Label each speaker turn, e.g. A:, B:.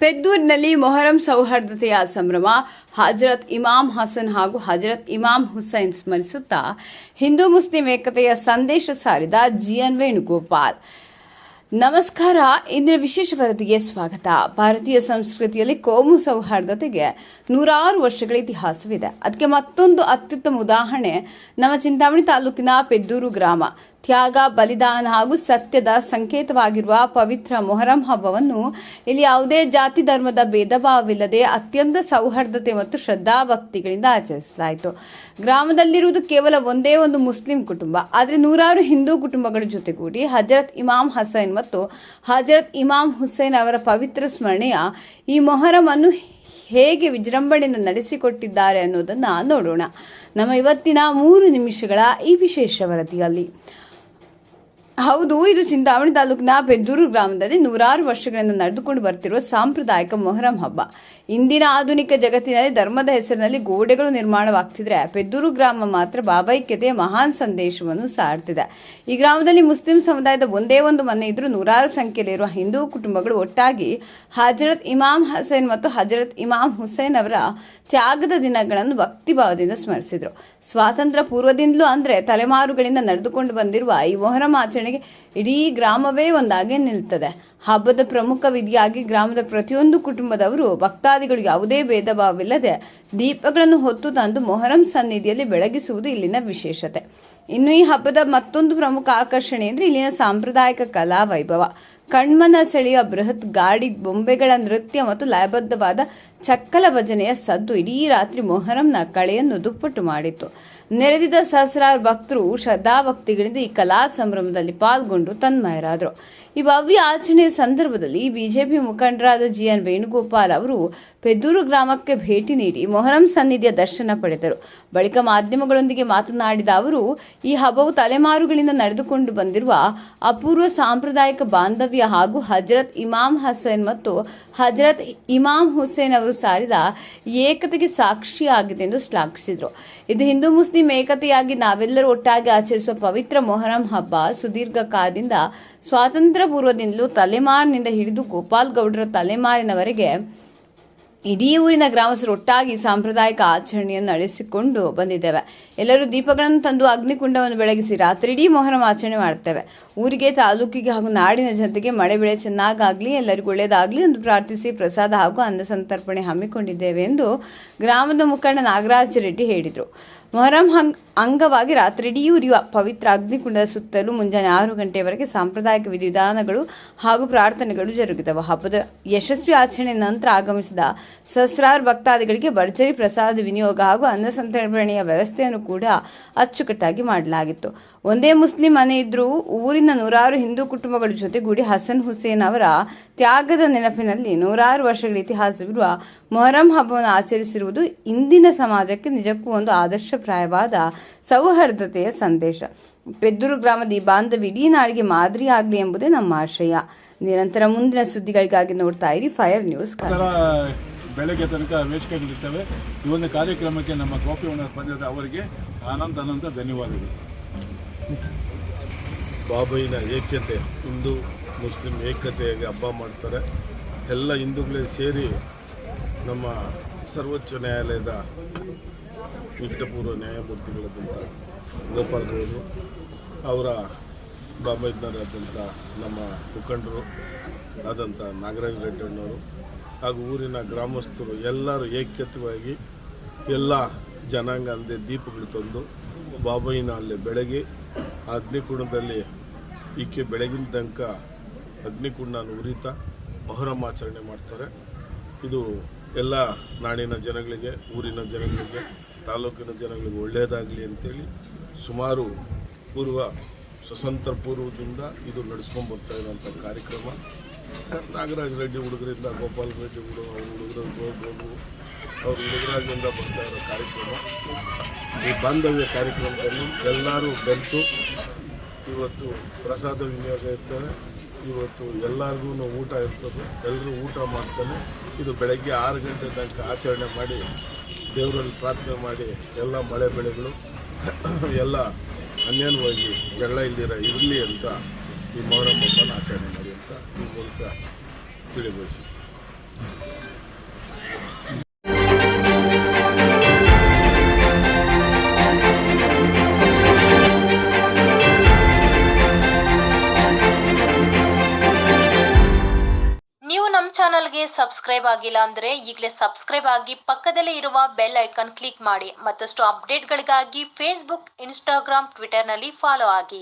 A: ಪೆದ್ದೂರಿನಲ್ಲಿ ಮೊಹರಂ ಸೌಹಾರ್ದತೆಯ ಸಂಭ್ರಮ. ಹಜರತ್ ಇಮಾಮ್ ಹಸನ್ ಹಾಗೂ ಹಜರತ್ ಇಮಾಮ್ ಹುಸೈನ್ ಸ್ಮರಿಸುತ್ತಾ ಹಿಂದೂ ಮುಸ್ಲಿಂ ಏಕತೆಯ ಸಂದೇಶ ಸಾರಿದ ಜಿಎನ್ ವೇಣುಗೋಪಾಲ್. ನಮಸ್ಕಾರ. ಇಂದಿನ ವಿಶೇಷ ವರದಿಗೆ ಸ್ವಾಗತ. ಭಾರತೀಯ ಸಂಸ್ಕೃತಿಯಲ್ಲಿ ಕೋಮು ಸೌಹಾರ್ದತೆಗೆ 100 ವರ್ಷಗಳ ಇತಿಹಾಸವಿದೆ. ಅದಕ್ಕೆ ಮತ್ತೊಂದು ಅತ್ಯುತ್ತಮ ಉದಾಹರಣೆ ನಮ್ಮ ಚಿಂತಾಮಣಿ ತಾಲೂಕಿನ ಪೆದ್ದೂರು ಗ್ರಾಮ. ತ್ಯಾಗ, ಬಲಿದಾನ ಹಾಗೂ ಸತ್ಯದ ಸಂಕೇತವಾಗಿರುವ ಪವಿತ್ರ ಮೊಹರಂ ಹಬ್ಬವನ್ನು ಇಲ್ಲಿ ಯಾವುದೇ ಜಾತಿ ಧರ್ಮದ ಭೇದ ಭಾವವಿಲ್ಲದೆ ಅತ್ಯಂತ ಸೌಹಾರ್ದತೆ ಮತ್ತು ಶ್ರದ್ಧಾಭಕ್ತಿಗಳಿಂದ ಆಚರಿಸಲಾಯಿತು. ಗ್ರಾಮದಲ್ಲಿರುವುದು ಕೇವಲ ಒಂದೇ ಒಂದು ಮುಸ್ಲಿಂ ಕುಟುಂಬ. ಆದರೆ 100 ಹಿಂದೂ ಕುಟುಂಬಗಳ ಜೊತೆಗೂಡಿ ಹಜರತ್ ಇಮಾಮ್ ಹಸನ್ ಮತ್ತು ಹಜರತ್ ಇಮಾಮ್ ಹುಸೈನ್ ಅವರ ಪವಿತ್ರ ಸ್ಮರಣೆಯ ಈ ಮೊಹರಂ ಅನ್ನು ಹೇಗೆ ವಿಜೃಂಭಣೆಯಿಂದ ನಡೆಸಿಕೊಟ್ಟಿದ್ದಾರೆ ಅನ್ನೋದನ್ನ ನೋಡೋಣ ನಮ್ಮ ಇವತ್ತಿನ 3 ನಿಮಿಷಗಳ ಈ ವಿಶೇಷ ವರದಿಯಲ್ಲಿ. ಹೌದು, ಇದು ಚಿಂತಾಮಣಿ ತಾಲೂಕಿನ ಪೆದ್ದೂರು ಗ್ರಾಮದಲ್ಲಿ 100 ವರ್ಷಗಳಿಂದ ನಡೆದುಕೊಂಡು ಬರ್ತಿರುವ ಸಾಂಪ್ರದಾಯಿಕ ಮೊಹರಂ ಹಬ್ಬ. ಇಂದಿನ ಆಧುನಿಕ ಜಗತ್ತಿನಲ್ಲಿ ಧರ್ಮದ ಹೆಸರಿನಲ್ಲಿ ಗೋಡೆಗಳು ನಿರ್ಮಾಣವಾಗ್ತಿದ್ರೆ ಪೆದ್ದೂರು ಗ್ರಾಮ ಮಾತ್ರ ಭಾವೈಕ್ಯತೆಯ ಮಹಾನ್ ಸಂದೇಶವನ್ನು ಸಾರ್ತಿದೆ. ಈ ಗ್ರಾಮದಲ್ಲಿ ಮುಸ್ಲಿಂ ಸಮುದಾಯದ ಒಂದೇ ಒಂದು ಮನೆ ಇದ್ರೂ 100 ಸಂಖ್ಯೆಯಲ್ಲಿರುವ ಹಿಂದೂ ಕುಟುಂಬಗಳು ಒಟ್ಟಾಗಿ ಹಜರತ್ ಇಮಾಮ್ ಹಸನ್ ಮತ್ತು ಹಜರತ್ ಇಮಾಮ್ ಹುಸೈನ್ ಅವರ ತ್ಯಾಗದ ದಿನಗಳನ್ನು ಭಕ್ತಿಭಾವದಿಂದ ಸ್ಮರಿಸಿದ್ರು. ಸ್ವಾತಂತ್ರ್ಯ ಪೂರ್ವದಿಂದಲೂ ಅಂದ್ರೆ ತಲೆಮಾರುಗಳಿಂದ ನಡೆದುಕೊಂಡು ಬಂದಿರುವ ಈ ಮೊಹರಂ ಆಚರಣೆಗೆ ಇಡೀ ಗ್ರಾಮವೇ ಒಂದಾಗಿ ನಿಲ್ತದೆ. ಹಬ್ಬದ ಪ್ರಮುಖ ವಿಧಿಯಾಗಿ ಗ್ರಾಮದ ಪ್ರತಿಯೊಂದು ಕುಟುಂಬದವರು ಭಕ್ತಾದಿಗಳು ಯಾವುದೇ ಭೇದ ಭಾವವಿಲ್ಲದೆ ದೀಪಗಳನ್ನು ಹೊತ್ತು ತಂದು ಮೊಹರಂ ಸನ್ನಿಧಿಯಲ್ಲಿ ಬೆಳಗಿಸುವುದು ಇಲ್ಲಿನ ವಿಶೇಷತೆ. ಇನ್ನು ಈ ಹಬ್ಬದ ಮತ್ತೊಂದು ಪ್ರಮುಖ ಆಕರ್ಷಣೆ ಅಂದ್ರೆ ಇಲ್ಲಿನ ಸಾಂಪ್ರದಾಯಿಕ ಕಲಾ ವೈಭವ. ಕಣ್ಮನ ಸೆಳೆಯುವ ಬೃಹತ್ ಗಾಡಿ ಬೊಂಬೆಗಳ ನೃತ್ಯ ಮತ್ತು ಲಯಬದ್ಧವಾದ ಚಕ್ಕಲ ಭಜನೆಯ ಸದ್ದು ಇಡೀ ರಾತ್ರಿ ಮೊಹರಂನ ಕಳೆಯನ್ನು ದುಪ್ಪಟ್ಟು ಮಾಡಿತ್ತು. ನೆರೆದಿದ್ದ ಸಹಸ್ರಾರು ಭಕ್ತರು ಶ್ರದ್ಧಾಭಕ್ತಿಗಳಿಂದ ಈ ಕಲಾ ಸಂಭ್ರಮದಲ್ಲಿ ಪಾಲ್ಗೊಂಡು ತನ್ಮಯರಾದರು. ಈ ಭವ್ಯ ಆಚರಣೆಯ ಸಂದರ್ಭದಲ್ಲಿ ಬಿಜೆಪಿ ಮುಖಂಡರಾದ ಜಿಎನ್ ವೇಣುಗೋಪಾಲ್ ಅವರು ಪೆದ್ದೂರು ಗ್ರಾಮಕ್ಕೆ ಭೇಟಿ ನೀಡಿ ಮೊಹರಂ ಸನ್ನಿಧಿಯ ದರ್ಶನ ಪಡೆದರು. ಬಳಿಕ ಮಾಧ್ಯಮಗಳೊಂದಿಗೆ ಮಾತನಾಡಿದ ಅವರು, ಈ ಹಬ್ಬವು ತಲೆಮಾರುಗಳಿಂದ ನಡೆದುಕೊಂಡು ಬಂದಿರುವ ಅಪೂರ್ವ ಸಾಂಪ್ರದಾಯಿಕ ಬಾಂಧವ್ಯ ಹಾಗೂ ಹಜರತ್ ಇಮಾಮ್ ಹಸನ್ ಮತ್ತು ಹಜರತ್ ಇಮಾಮ್ ಹುಸೇನ್ ಅವರು ಸಾರಿದ ಏಕತೆಗೆ ಸಾಕ್ಷಿಯಾಗಿದೆ ಎಂದು ಶ್ಲಾಘಿಸಿದರು. ಇದು ಹಿಂದೂ ಮುಸ್ಲಿಂ ಏಕತೆಯಾಗಿ ನಾವೆಲ್ಲರೂ ಒಟ್ಟಾಗಿ ಆಚರಿಸುವ ಪವಿತ್ರ ಮೊಹರಂ ಹಬ್ಬ ಸುದೀರ್ಘ ಕಾಲದಿಂದ ಸ್ವಾತಂತ್ರ್ಯ ಪೂರ್ವದಿಂದಲೂ ತಲೆಮಾರಿನಿಂದ ಹಿಡಿದು ಗೋಪಾಲ್ ಗೌಡರ ತಲೆಮಾರಿನವರೆಗೆ ಇಡೀ ಊರಿನ ಗ್ರಾಮಸ್ಥರು ಒಟ್ಟಾಗಿ ಸಾಂಪ್ರದಾಯಿಕ ಆಚರಣೆಯನ್ನು ನಡೆಸಿಕೊಂಡು ಬಂದಿದ್ದೇವೆ. ಎಲ್ಲರೂ ದೀಪಗಳನ್ನು ತಂದು ಅಗ್ನಿಕುಂಡವನ್ನು ಬೆಳಗಿಸಿ ರಾತ್ರಿಡೀ ಮೊಹರಂ ಆಚರಣೆ ಮಾಡುತ್ತೇವೆ. ಊರಿಗೆ, ತಾಲೂಕಿಗೆ ಹಾಗೂ ನಾಡಿನ ಜನತೆಗೆ ಮಳೆ ಬೆಳೆ ಚೆನ್ನಾಗಾಗ್ಲಿ, ಎಲ್ಲರಿಗೂ ಒಳ್ಳೆಯದಾಗ್ಲಿ ಎಂದು ಪ್ರಾರ್ಥಿಸಿ ಪ್ರಸಾದ ಹಾಗೂ ಅನ್ನ ಸಂತರ್ಪಣೆ ಹಮ್ಮಿಕೊಂಡಿದ್ದೇವೆ ಎಂದು ಗ್ರಾಮದ ಮುಖಂಡ ನಾಗರಾಜ ರೆಡ್ಡಿ ಹೇಳಿದರು. ಮೊಹರಂ ಅಂಗವಾಗಿ ರಾತ್ರಿಡೀ ಉರಿಯುವ ಪವಿತ್ರ ಅಗ್ನಿಕುಂಡದ ಸುತ್ತಲೂ ಮುಂಜಾನೆ 6 ಗಂಟೆಯವರೆಗೆ ಸಾಂಪ್ರದಾಯಿಕ ವಿಧಿವಿಧಾನಗಳು ಹಾಗೂ ಪ್ರಾರ್ಥನೆಗಳು ಜರುಗಿದವು. ಹಬ್ಬದ ಯಶಸ್ವಿ ಆಚರಣೆ ನಂತರ ಆಗಮಿಸಿದ ಸಹಸ್ರಾರು ಭಕ್ತಾದಿಗಳಿಗೆ ಭರ್ಜರಿ ಪ್ರಸಾದ ವಿನಿಯೋಗ ಹಾಗೂ ಅನ್ನ ಸಂತರ್ಪಣೆಯ ವ್ಯವಸ್ಥೆಯನ್ನು ಕೂಡ ಅಚ್ಚುಕಟ್ಟಾಗಿ ಮಾಡಲಾಗಿತ್ತು. ಒಂದೇ ಮುಸ್ಲಿಂ ಮನೆ ಇದ್ರೂ ಊರಿನ 100 ಹಿಂದೂ ಕುಟುಂಬಗಳ ಜೊತೆಗೂಡಿ ಹಸನ್ ಹುಸೇನ್ ಅವರ ತ್ಯಾಗದ ನೆನಪಿನಲ್ಲಿ 100 ವರ್ಷಗಳ ಇತಿಹಾಸವಿರುವ ಮೊಹರಂ ಹಬ್ಬವನ್ನು ಆಚರಿಸಿರುವುದು ಇಂದಿನ ಸಮಾಜಕ್ಕೆ ನಿಜಕ್ಕೂ ಒಂದು ಆದರ್ಶಪ್ರಾಯವಾದ ಸೌಹಾರ್ದತೆಯ ಸಂದೇಶ. ಪೆದ್ದೂರು ಗ್ರಾಮದ ಈ ಬಾಂಧವ್ಯ ಇಡೀ ನಾಡಿಗೆ ಮಾದರಿಯಾಗಲಿ ಎಂಬುದೇ ನಮ್ಮ ಆಶಯ. ನಿರಂತರ ಮುಂದಿನ ಸುದ್ದಿಗಳಿಗಾಗಿ ನೋಡ್ತಾ ಇರಿ ಫೈರ್ ನ್ಯೂಸ್.
B: ಬೆಳಗ್ಗೆ ತನಕ ವೇದಿಕೆಗಳಿರ್ತವೆ. ಈ ಒಂದು ಕಾರ್ಯಕ್ರಮಕ್ಕೆ ನಮ್ಮ ಗೋಪಿವನ ಪಂದ್ಯದ ಅವರಿಗೆ ಅನಂತ ಧನ್ಯವಾದಗಳು.
C: ಬಾಬೈನ ಏಕತೆ, ಹಿಂದೂ ಮುಸ್ಲಿಂ ಏಕತೆಯಾಗಿ ಹಬ್ಬ ಮಾಡ್ತಾರೆ. ಎಲ್ಲ ಹಿಂದೂಗಳೇ ಸೇರಿ ನಮ್ಮ ಸರ್ವೋಚ್ಚ ನ್ಯಾಯಾಲಯದ ನಿಕಟಪೂರ್ವ ನ್ಯಾಯಮೂರ್ತಿಗಳಾದಂಥ ಗೋಪಾಲ್ ಗೌಡರು, ಅವರ ಬಾಬೈನರಾದಂಥ ನಮ್ಮ ಮುಖಂಡರು ಆದಂಥ ನಾಗರಾಜ ರೆಡ್ಡಣ್ಣವರು ಹಾಗೂ ಊರಿನ ಗ್ರಾಮಸ್ಥರು ಎಲ್ಲರೂ ಏಕತೆಯಾಗಿ ಎಲ್ಲ ಜನಾಂಗ ಅಲ್ಲದೆ ದೀಪಗಳು ತಂದು ಬಾಬೈನ ಅಲ್ಲಿ ಬೆಳಗ್ಗೆ ಅಗ್ನಿಕುಂಡದಲ್ಲಿ ಈಕೆ ಬೆಳಗಿನ ತನಕ ಅಗ್ನಿಕುಂಡನ ಉರಿತಾ ಮೊಹರಂ ಆಚರಣೆ ಮಾಡ್ತಾರೆ. ಇದು ಎಲ್ಲ ನಾಡಿನ ಜನಗಳಿಗೆ, ಊರಿನ ಜನಗಳಿಗೆ, ತಾಲೂಕಿನ ಜನಗಳಿಗೆ ಒಳ್ಳೆಯದಾಗಲಿ ಅಂತೇಳಿ ಸುಮಾರು ಸ್ವತಂತ್ರ ಪೂರ್ವದಿಂದ ಇದು ನಡೆಸ್ಕೊಂಡು ಬರ್ತಾ ಇರೋಂಥ ಕಾರ್ಯಕ್ರಮ. ನಾಗರಾಜ ರೆಡ್ಡಿ ಹುಡುಗರಿಂದ ಗೋಪಾಲ್ ರೆಡ್ಡಿ ಹುಡುಗರು ಅವ್ರ ಹುಡುಗರಾಗಿಂದ ಬರ್ತಾ ಇರೋ ಕಾರ್ಯಕ್ರಮ. ಈ ಬಾಂಧವ್ಯ ಕಾರ್ಯಕ್ರಮದಲ್ಲಿ ಎಲ್ಲರೂ ಬೆರೆತು ಇವತ್ತು ಪ್ರಸಾದ ವಿನಿಯೋಗ ಇರ್ತದೆ. ಇವತ್ತು ಎಲ್ಲರಿಗೂ ಊಟ ಇರ್ತದೆ. ಎಲ್ಲರೂ ಊಟ ಮಾಡ್ತಾನೆ ಇದು ಬೆಳಗ್ಗೆ 6 ಗಂಟೆ ತನಕ ಆಚರಣೆ ಮಾಡಿ ದೇವರಲ್ಲಿ ಪ್ರಾರ್ಥನೆ ಮಾಡಿ ಎಲ್ಲ ಮಳೆ ಬೆಳೆಗಳು ಎಲ್ಲ ಅನ್ಯಾನ್ಯವಾಗಿ ಜಗಳ ಇರಲಿ ಅಂತ ಈ ಮೊಹರಂ ಹಬ್ಬನ ಆಚರಣೆ ಮಾಡಿ ಅಂತ ಈ ಮೂಲಕ ತಿಳಿಬಯಸಿ.
D: ನೀವು ನಮ್ಮ ಚಾನಲ್ಗೆ ಸಬ್ಸ್ಕ್ರೈಬ್ ಆಗಿಲ್ಲ ಅಂದ್ರೆ ಈಗಲೇ ಸಬ್ಸ್ಕ್ರೈಬ್ ಆಗಿ ಪಕ್ಕದಲ್ಲೇ ಇರುವ ಬೆಲ್ ಐಕಾನ್ ಕ್ಲಿಕ್ ಮಾಡಿ. ಮತ್ತಷ್ಟು ಅಪ್ಡೇಟ್ಗಳಿಗಾಗಿ ಫೇಸ್ಬುಕ್, ಇನ್ಸ್ಟಾಗ್ರಾಮ್, ಟ್ವಿಟರ್ನಲ್ಲಿ ಫಾಲೋ ಆಗಿ.